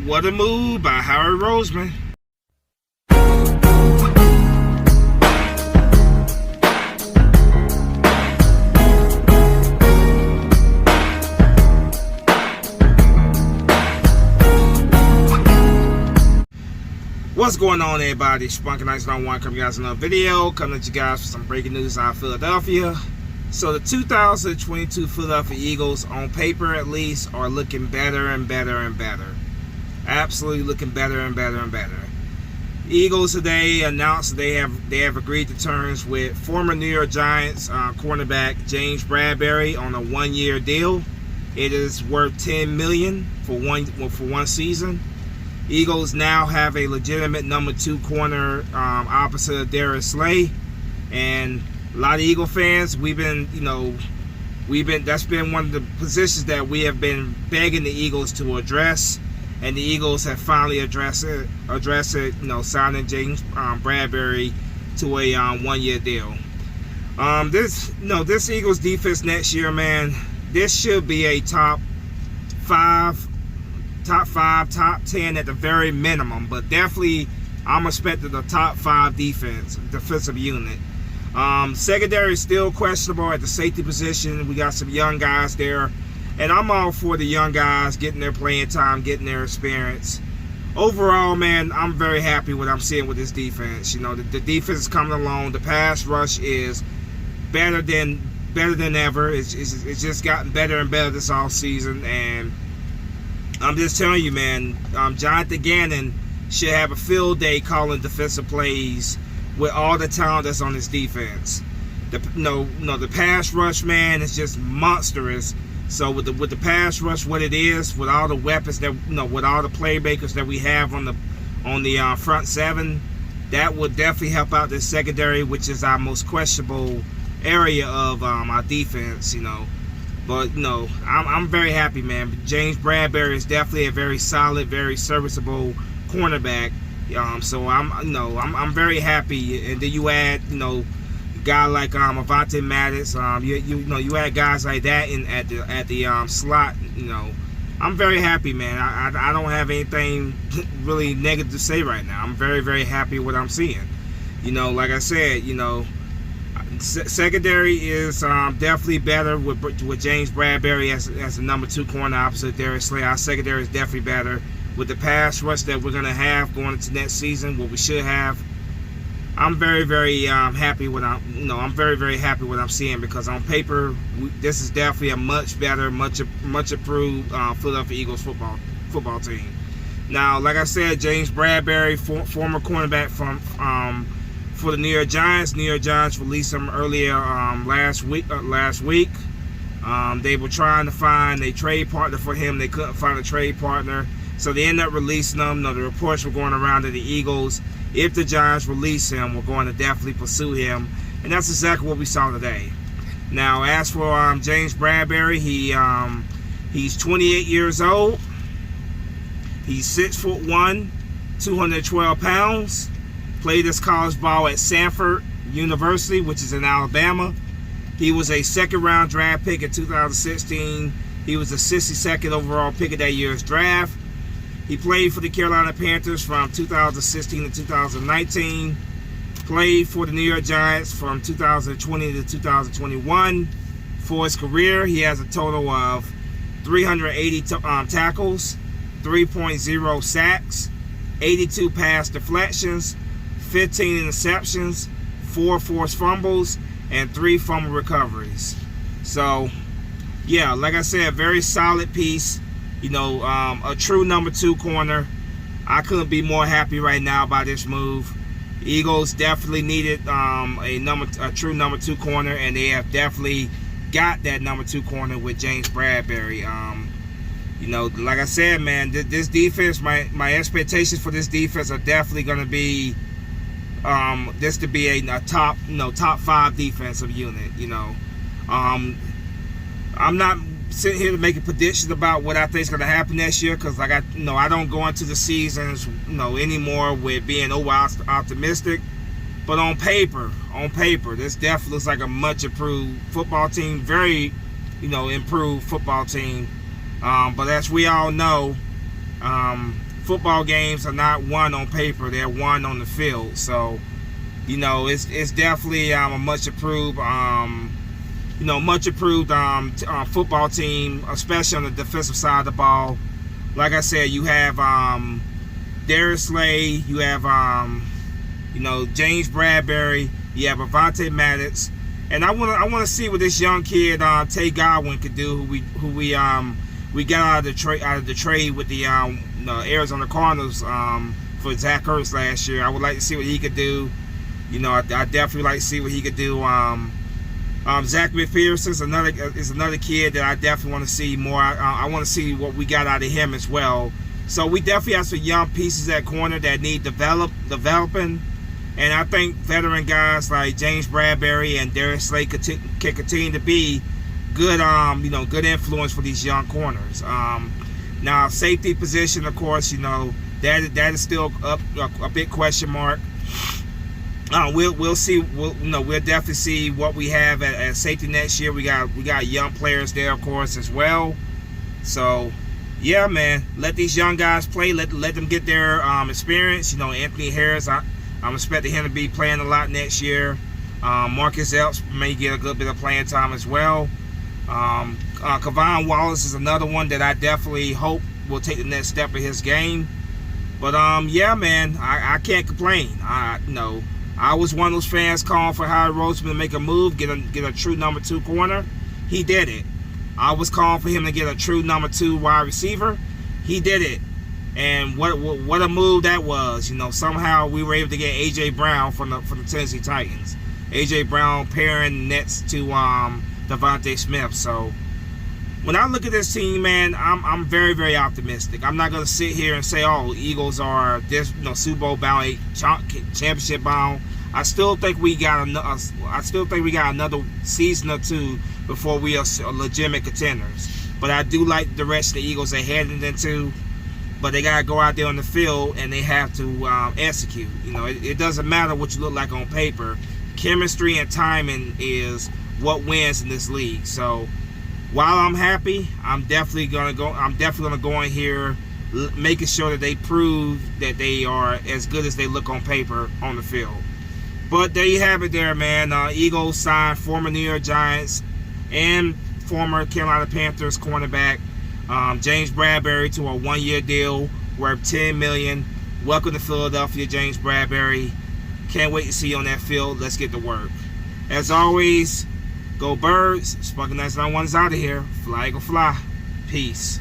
What a Move by Howard Roseman. What's going on, everybody? Spunky Nights on One coming guys another video. Coming at you guys for some breaking news out of Philadelphia. So the 2022 Philadelphia Eagles, on paper at least, are looking better and better and better. Absolutely looking better and better and better. Eagles today announced they have agreed to terms with former New York Giants cornerback James Bradberry on a one-year deal. It is worth $10 million for one season. Eagles now have a legitimate number 2 corner opposite of Darius Slay, and a lot of Eagle fans, that's been one of the positions that we have been begging the Eagles to address, and the Eagles have finally addressed it. Signing James Bradberry to a one-year deal. This Eagles defense next year, man, this should be a top 5, top 10 at the very minimum, but definitely I'm expecting the top 5 defensive unit. Secondary is still questionable at the safety position. We got some young guys there, and I'm all for the young guys getting their playing time, getting their experience. Overall, man, I'm very happy with what I'm seeing with this defense. The defense is coming along. The pass rush is better than ever. It's just gotten better and better this off season, and I'm just telling you, man, Jonathan Gannon should have a field day calling defensive plays with all the talent that's on his defense. The pass rush, man, is just monstrous. So with the pass rush, what it is, with all the weapons that with all the playmakers that we have on the front seven, that would definitely help out this secondary, which is our most questionable area of our defense. But I'm very happy, man. James Bradberry is definitely a very solid, very serviceable cornerback. So I'm very happy. And then you add a guy like Avonte Maddox. You add guys like that in at the slot. I'm very happy, man. I don't have anything really negative to say right now. I'm very, very happy with what I'm seeing. Like I said, secondary is definitely better with James Bradberry as the number 2 corner opposite Darius Slay. Our secondary is definitely better. With the pass rush that we're gonna have going into next season, what we should have, I'm very, very happy with I'm very, very happy with what I'm seeing, because on paper this is definitely a much better, much improved Philadelphia Eagles football team. Now, like I said, James Bradberry, former cornerback for the New York Giants. New York Giants released him earlier last week. They were trying to find a trade partner for him. They couldn't find a trade partner, so they ended up releasing him. The reports were going around to the Eagles, if the Giants release him, we're going to definitely pursue him, and that's exactly what we saw today. Now, as for James Bradberry, he's 28 years old. He's 6'1", 212 pounds. Played his college ball at Samford University, which is in Alabama. He was a second-round draft pick in 2016. He was the 62nd overall pick of that year's draft. He played for the Carolina Panthers from 2016 to 2019. Played for the New York Giants from 2020 to 2021. For his career, he has a total of 380 tackles, 3.0 sacks, 82 pass deflections, 15 interceptions, 4 forced fumbles, and 3 fumble recoveries. So, yeah, like I said, very solid piece. A true number 2 corner. I couldn't be more happy right now about this move. Eagles definitely needed a true number 2 corner, and they have definitely got that number 2 corner with James Bradberry. Like I said, man, this defense, my expectations for this defense are definitely going to be this to be a top 5 defensive unit. I'm not sitting here to make a prediction about what I think is going to happen next year, because I don't go into the seasons anymore with being over optimistic. But on paper, this definitely looks like a much improved football team, very improved football team. But as we all know, football games are not won on paper; they're won on the field. So, you know, it's definitely a much improved, football team, especially on the defensive side of the ball. Like I said, you have Darius Slay, you have James Bradberry, you have Avonte Maddox, and I want to see what this young kid Tay Godwin could do, who we got out of the trade with the Arizona Cardinals for Zach Ertz last year. I would like to see what he could do. You know, I definitely like to see what he could do. Zach McPherson is another kid that I definitely want to see more. I want to see what we got out of him as well. So we definitely have some young pieces at corner that need developing. And I think veteran guys like James Bradberry and Darius Slay can continue to be good, good influence for these young corners. Now, safety position, of course, that is still a big question mark. We'll see. We'll definitely see what we have at safety next year. We got young players there, of course, as well. So, yeah, man, let these young guys play. Let them get their experience. Anthony Harris, I'm expecting him to be playing a lot next year. Marcus Epps may get a good bit of playing time as well. Kavon Wallace is another one that I definitely hope will take the next step of his game. But yeah, man, I can't complain. I was one of those fans calling for Howard Roseman to make a move, get a true number 2 corner. He did it. I was calling for him to get a true number 2 wide receiver. He did it. And what a move that was. Somehow we were able to get A.J. Brown from the Tennessee Titans. A.J. Brown pairing nets to Devontae Smith. So when I look at this team, man, I'm very, very optimistic. I'm not going to sit here and say, oh, Eagles are this Super Bowl bound, championship bound. I still think we got another season or 2 before we are legitimate contenders. But I do like the direction the Eagles are heading into. But they gotta go out there on the field and they have to execute. It doesn't matter what you look like on paper. Chemistry and timing is what wins in this league. So while I'm happy, I'm definitely gonna go in here, making sure that they prove that they are as good as they look on paper on the field. But there you have it, there, man. Eagles signed former New York Giants and former Carolina Panthers cornerback James Bradberry to a 1-year deal worth $10 million. Welcome to Philadelphia, James Bradberry. Can't wait to see you on that field. Let's get to work. As always, go Birds. Spunkin' 991 is out of here. Fly, go fly. Peace.